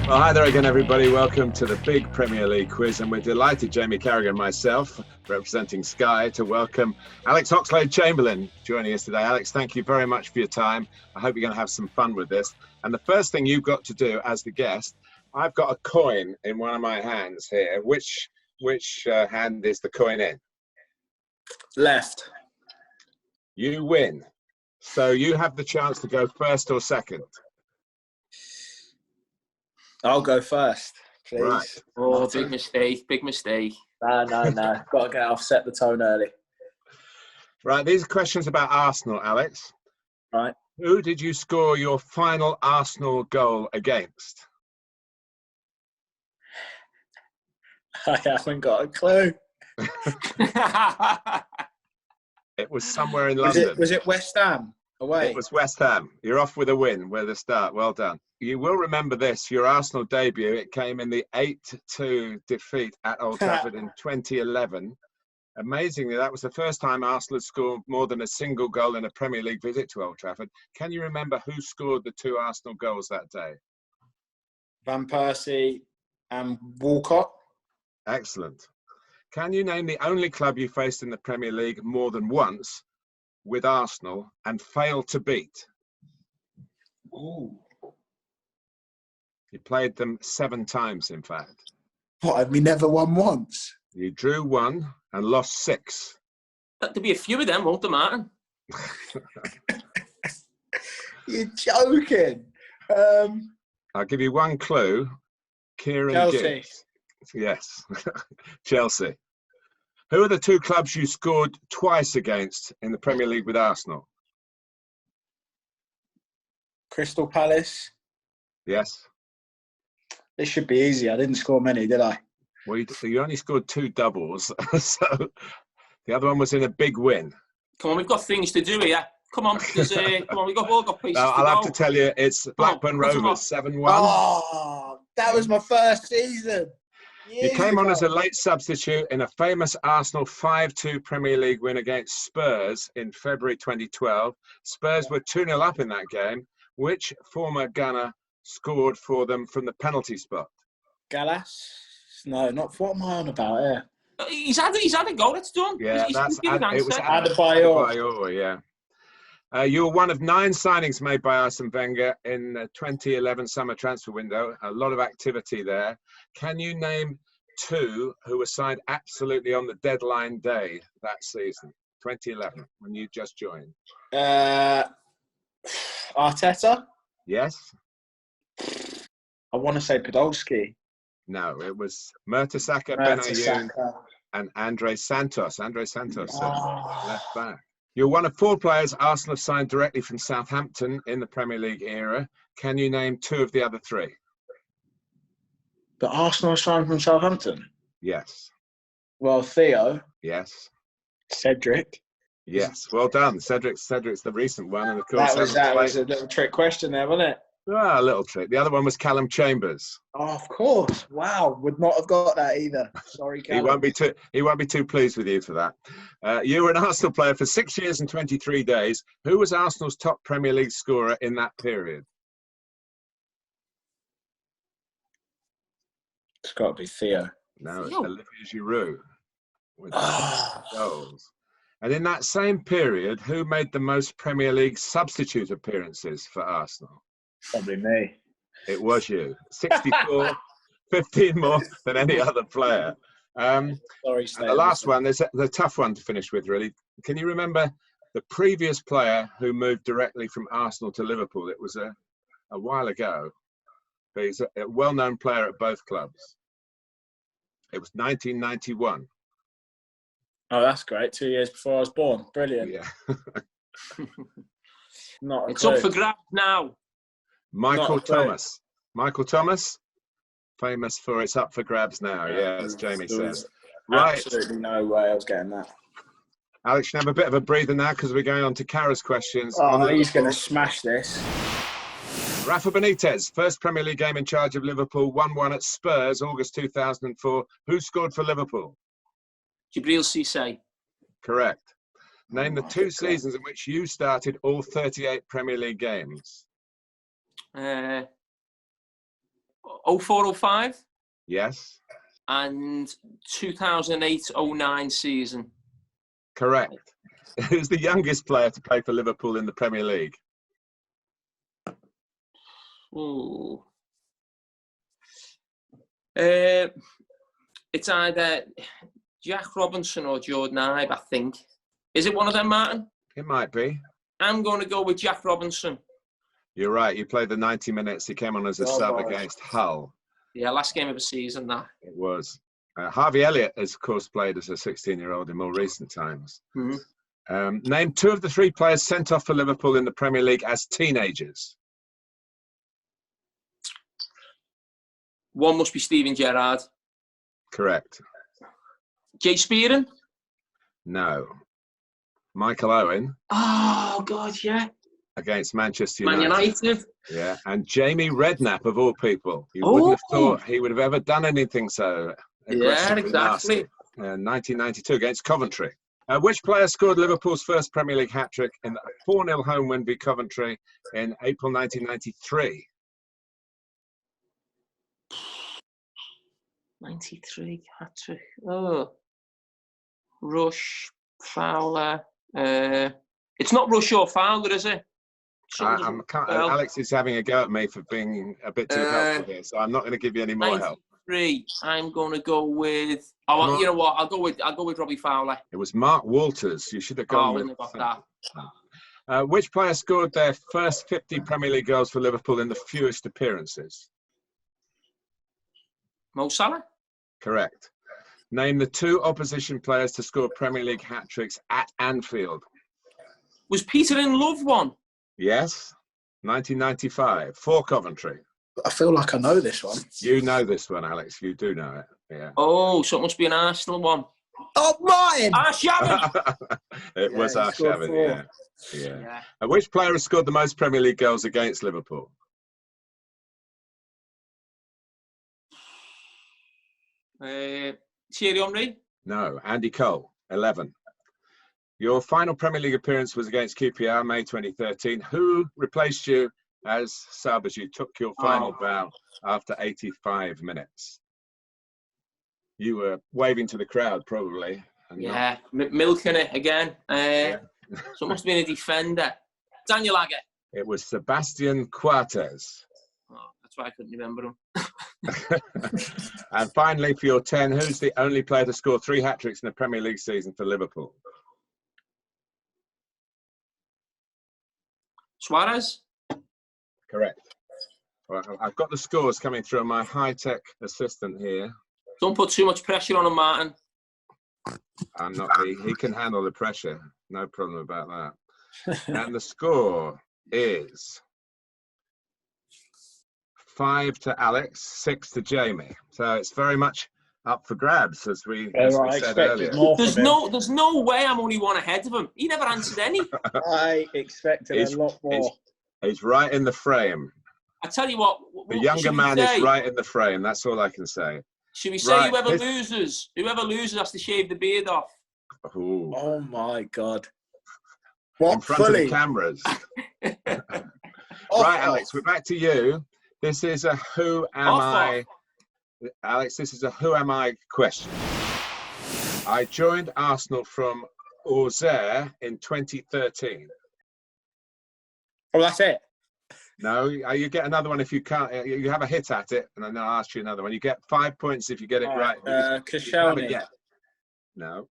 Well, hi there again, everybody. Welcome to the big Premier League quiz, and we're delighted, Jamie Carragher and myself, representing Sky, to welcome Alex Oxlade-Chamberlain joining us today. Alex, thank you very much for your time. I hope you're going to have some fun with this. And the first thing you've got to do as the guest, I've got a coin in one of my hands here. Which hand is the coin in? Left. You win. So you have the chance to go first or second. I'll go first, please. Right. Oh, big mistake, big mistake. No. Got to get off, set the tone early. Right, these are questions about Arsenal, Alex. Right. Who did you score your final Arsenal goal against? I haven't got a clue. It was somewhere in London. Was it West Ham away? It was West Ham. You're off with a win. With a start. Well done. You will remember this. Your Arsenal debut, it came in the 8-2 defeat at Old Trafford in 2011. Amazingly, that was the first time Arsenal had scored more than a single goal in a Premier League visit to Old Trafford. Can you remember who scored the two Arsenal goals that day? Van Persie and Walcott. Excellent. Can you name the only club you faced in the Premier League more than once with Arsenal and failed to beat? Ooh. You played them 7 times, in fact. What, have we never won once? You drew 1 and lost 6. There'll be a few of them, won't there, Martin? You're joking. I'll give you one clue. Kieran Chelsea. Gibbs. Yes, Chelsea. Who are the 2 clubs you scored twice against in the Premier League with Arsenal? Crystal Palace. Yes. This should be easy. I didn't score many, did I? Well, you only scored 2 doubles, so the other one was in a big win. Come on, we've got things to do here. Come on, come on, we've all got places to go. I'll have to tell you, it's Blackburn Rovers 7-1. Oh, that was my first season. You came on as a late substitute in a famous Arsenal 5-2 Premier League win against Spurs in February 2012. Spurs were 2-0 up in that game. Which former Gunner scored for them from the penalty spot? Gallas? No, not what am I on about here? He's had a goal, that's done. Yeah, it was Adebayor. Yeah. You were one of 9 signings made by Arsene Wenger in the 2011 summer transfer window. A lot of activity there. Can you name 2 who were signed absolutely on the deadline day that season, 2011, when you just joined? Arteta? Yes. I want to say Podolski. No, it was Mertesacker, Benayoun, and Andre Santos. Left back. You're one of 4 players Arsenal have signed directly from Southampton in the Premier League era. Can you name 2 of the other 3? But Arsenal signed from Southampton? Yes. Well, Theo. Yes. Cedric. Yes. Well done. Cedric's the recent one. And of course, that was a little trick question there, wasn't it? Ah, a little trick. The other one was Callum Chambers. Oh, of course. Wow. Would not have got that either. Sorry, Callum. He won't be too pleased with you for that. You were an Arsenal player for 6 years and 23 days. Who was Arsenal's top Premier League scorer in that period? It's got to be Theo. No, it's Olivier Giroud with 6 goals. And in that same period, who made the most Premier League substitute appearances for Arsenal? Probably me. It was you. 64, 15 more than any other player. Sorry, and the last one, there's the tough one to finish with, really. Can you remember the previous player who moved directly from Arsenal to Liverpool? It was a while ago. But he's a well-known player at both clubs. It was 1991. Oh, that's great. 2 years before I was born. Brilliant. Yeah. It's up for grabs now. Michael Thomas. Michael Thomas, famous for it's up for grabs now. Yeah, as Jamie says. Right. Absolutely no way I was getting that. Alex, you have a bit of a breather now because we're going on to Carra's questions. Oh, he's going to smash this. Rafa Benitez, first Premier League game in charge of Liverpool, 1-1 at Spurs, August 2004. Who scored for Liverpool? Jibril Cisse. Correct. Name the 2 seasons in which you started all 38 Premier League games. 04-05 Yes. and 2008-09 season. Correct. Who's the youngest player to play for Liverpool in the Premier League? Ooh. It's either Jack Robinson or Jordan Ibe, I think. Is it one of them, Martin? It might be. I'm going to go with Jack Robinson. You're right. You played the 90 minutes. He came on as a sub against Hull. Yeah, last game of the season, that. It was. Harvey Elliott has, of course, played as a 16-year-old in more recent times. Mm-hmm. Name 2 of the 3 players sent off for Liverpool in the Premier League as teenagers. One must be Steven Gerrard. Correct. Jay Spearing? No. Michael Owen. Oh, God, yeah. Against Manchester United. Man United. Yeah, and Jamie Redknapp, of all people. You wouldn't have thought he would have ever done anything so aggressive. Yeah, exactly. 1992 against Coventry. Which player scored Liverpool's first Premier League hat-trick in the 4-0 home win v Coventry in April 1993? 93 hat-trick. Oh. Rush, Fowler. It's not Rush or Fowler, is it? Alex is having a go at me for being a bit too helpful here, so I'm not going to give you any more help. 93. I'm going to go with. Oh, you know what? I'll go with Robbie Fowler. It was Mark Walters. You should have gone with that. Which player scored their first 50 Premier League goals for Liverpool in the fewest appearances? Mo Salah? Correct. Name the 2 opposition players to score Premier League hat-tricks at Anfield. Was Peter in Love one? Yes. 1995 for Coventry. I feel like I know this one. You know this one, Alex. You do know it. Yeah. Oh, so it must be an Arsenal one. Oh, Martin! Arshavin! It was Arshavin, yeah. And which player has scored the most Premier League goals against Liverpool? Thierry Henry? No, Andy Cole, 11. Your final Premier League appearance was against QPR, May 2013. Who replaced you as sub as you took your final bow after 85 minutes? You were waving to the crowd, probably. Yeah, milking it again. So it must have been a defender. Daniel Agger. It was Sebastian Coates. Oh, that's why I couldn't remember him. And finally, for your 10, who's the only player to score 3 hat-tricks in a Premier League season for Liverpool? Suarez? Correct. Well, I've got the scores coming through on my high-tech assistant here. Don't put too much pressure on him, Martin. I'm not. He can handle the pressure. No problem about that. And the score is 5 to Alex, 6 to Jamie. So it's very much up for grabs, as we said earlier. There's no way I'm only 1 ahead of him. He never answered any. I expected a lot more. He's right in the frame. I tell you what. The younger man is right in the frame. That's all I can say. Should we say whoever loses has to shave the beard off? Ooh. Oh my God! In front of the cameras. Right, Alex, we're back to you. This is a who am I? Alex, this is a who am I question. I joined Arsenal from Auxerre in 2013. Oh, that's it. No, you get another one if you can't. You have a hit at it, and then I'll ask you another one. You get 5 points if you get it right. Koscielny. No.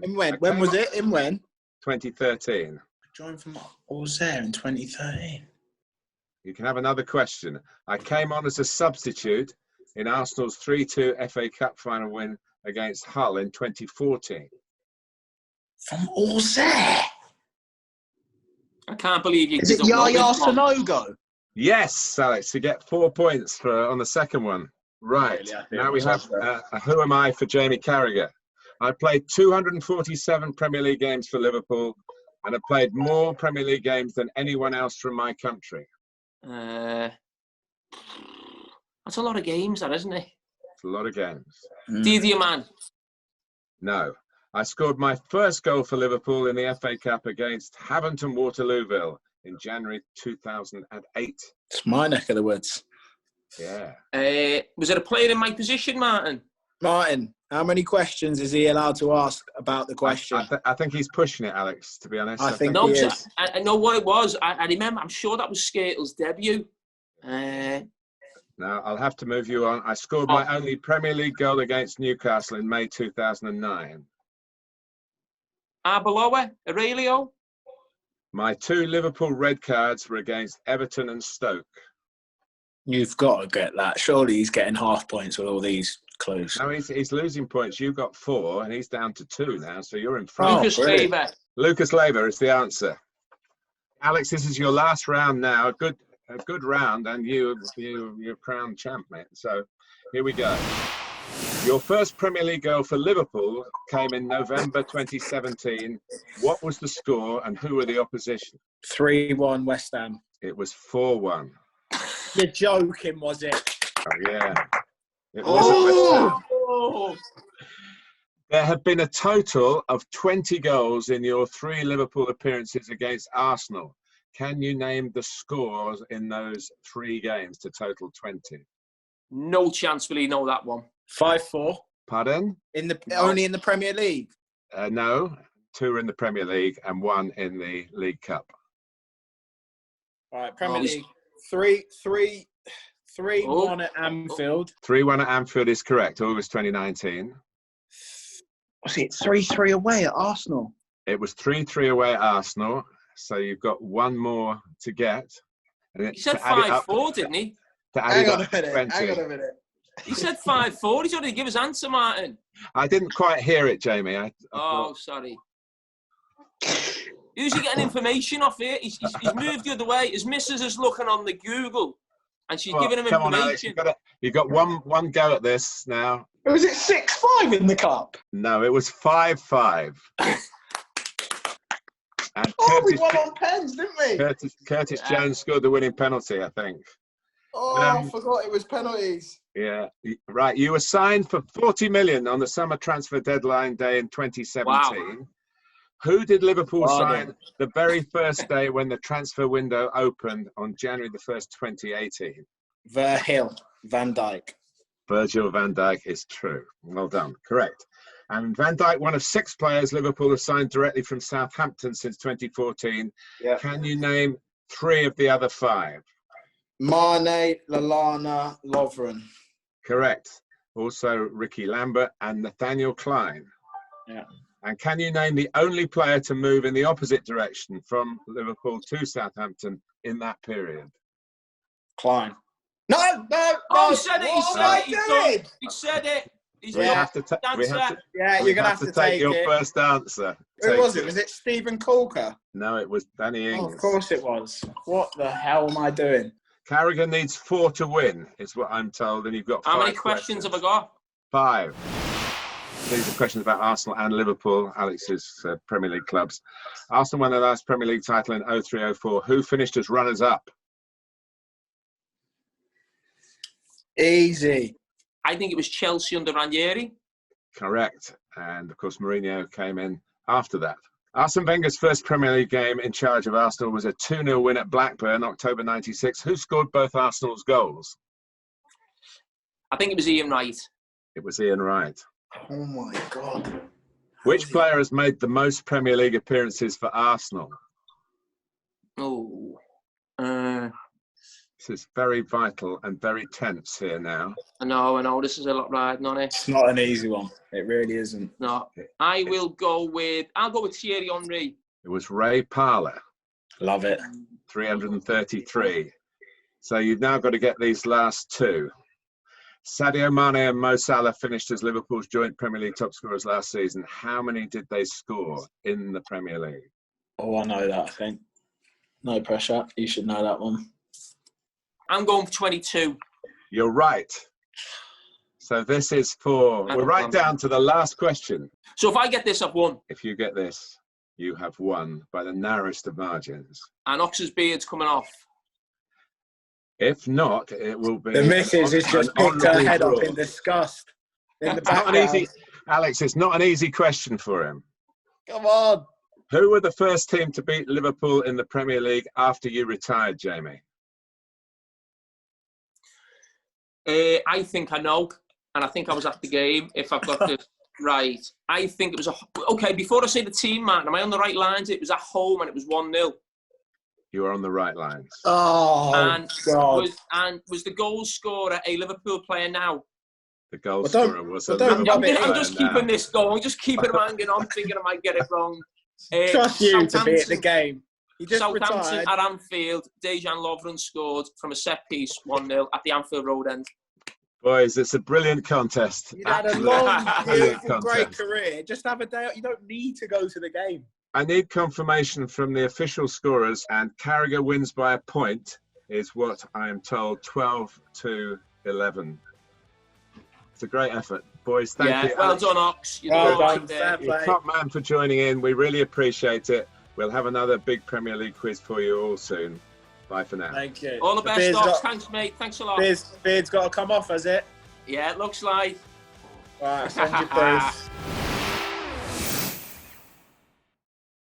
In when? When was it? In when? 2013. I joined from Auxerre in 2013. You can have another question. I came on as a substitute in Arsenal's 3-2 FA Cup final win against Hull in 2014. From Auxerre? I can't believe you. Is it Yaya Sanogo? Yes, Alex. You get 4 points on the second one. Right. Really, now we have a who am I for Jamie Carragher. I played 247 Premier League games for Liverpool, and I played more Premier League games than anyone else from my country. That's a lot of games, that isn't it? It's a lot of games. Didier Man. No. I scored my first goal for Liverpool in the FA Cup against Haventon Waterlooville in January 2008. It's my neck of the woods. Yeah. Was it a player in my position, Martin? Martin, how many questions is he allowed to ask about the question? I think he's pushing it, Alex, to be honest. I think No, he is. I know what it was. I remember, I'm sure that was Skirtle's debut. Now, I'll have to move you on. I scored my only Premier League goal against Newcastle in May 2009. Arbeloa, Aurelio. My 2 Liverpool red cards were against Everton and Stoke. You've got to get that. Surely he's getting half points with all these clues. No, he's losing points. You've got 4, and he's down to 2 now, so you're in front. Lucas Leiva. Lucas Leiva is the answer. Alex, this is your last round now. A good round, and you're crowned champ, mate. So here we go. Your first Premier League goal for Liverpool came in November 2017. What was the score, and who were the opposition? 3-1 West Ham. It was 4-1. You're joking, was it? Oh, yeah. It was West Ham. There have been a total of 20 goals in your 3 Liverpool appearances against Arsenal. Can you name the scores in those 3 games to total 20? No chance will he know that one. 5-4. Pardon? Only in the Premier League? No. 2 are in the Premier League and 1 in the League Cup. All right, Premier League. 3-1 at Anfield. 3-1 at Anfield is correct. August 2019. Was it 3-3 away at Arsenal? It was 3-3 away at Arsenal. So you've got 1 more to get. He said 5-4, didn't he? Hang on a minute. He said 5-4. He's already give his answer, Martin. I didn't quite hear it, Jamie. Sorry. Who's he getting information off here? He's moved the other way. His missus is looking on the Google, and she's giving him information. On, Alex, you've got one go at this now. Was it 6-5 in the cup? No, it was 5-5. And we won on pens, didn't we? Curtis Jones scored the winning penalty, I think. I forgot it was penalties. Yeah, right. You were signed for 40 million on the summer transfer deadline day in 2017. Wow. Who did Liverpool sign the very first day when the transfer window opened on January the 1st, 2018? Virgil van Dijk. Virgil van Dijk is true. Well done. Correct. And Van Dijk, one of 6 players Liverpool have signed directly from Southampton since 2014. Yeah. Can you name 3 of the other 5? Mane, Lallana, Lovren. Correct. Also Ricky Lambert and Nathaniel Klein. Yeah. And can you name the only player to move in the opposite direction from Liverpool to Southampton in that period? Klein. No. He said it. He said it. You're going to have to take your first answer. Who was it? Was it Stephen Corker? No, it was Danny Ings. Of course it was. What the hell am I doing? Carragher needs 4 to win, is what I'm told, and you've got 5 How many questions have I got? 5. These are questions about Arsenal and Liverpool, Alex's Premier League clubs. Arsenal won their last Premier League title in 03-04. Who finished as runners-up? Easy. I think it was Chelsea under Ranieri. Correct. And, of course, Mourinho came in after that. Arsene Wenger's first Premier League game in charge of Arsenal was a 2-0 win at Blackburn, October 96. Who scored both Arsenal's goals? I think it was Ian Wright. It was Ian Wright. Oh, my God. Which player has made the most Premier League appearances for Arsenal? This is very vital and very tense here now. I know. This is a lot riding on it. It's not an easy one. It really isn't. No. I'll go with Thierry Henry. It was Ray Parlour. Love it. 333. So you've now got to get these last 2. Sadio Mane and Mo Salah finished as Liverpool's joint Premier League top scorers last season. How many did they score in the Premier League? Oh, I know that, I think. No pressure. You should know that one. I'm going for 22. You're right. So this is we're right down to the last question. So if I get this, I've won. If you get this, you have won by the narrowest of margins. And Ox's beard's coming off. If not, it will be... The missus has just picked her head up in disgust. In the background. Alex, it's not an easy question for him. Come on. Who were the first team to beat Liverpool in the Premier League after you retired, Jamie? I think I know, and I think I was at the game, if I've got this right. I think it was okay, before I say the team, Martin, am I on the right lines? It was at home and it was 1-0. You are on the right lines. Oh, God. Was the goal scorer a Liverpool player now? The goal scorer was a Liverpool player. I'm just keeping this going, just keeping him hanging on, thinking I might get it wrong. Trust you to be at the game. Southampton retired. At Anfield, Dejan Lovren scored from a set piece, 1-0 at the Anfield Road end. Boys, it's a brilliant contest. You had a long, beautiful, great career. Just have a day out. You don't need to go to the game. I need confirmation from the official scorers, and Carragher wins by a point, is what I am told, 12-11. It's a great effort. Boys, thank you. Well done, Ox. You're top man for joining in. We really appreciate it. We'll have another big Premier League quiz for you all soon. Bye for now. Thank you. All the best, Ox. Thanks, mate. Thanks a lot. Beard's got to come off, has it? Yeah, it looks like. Right, send your beers.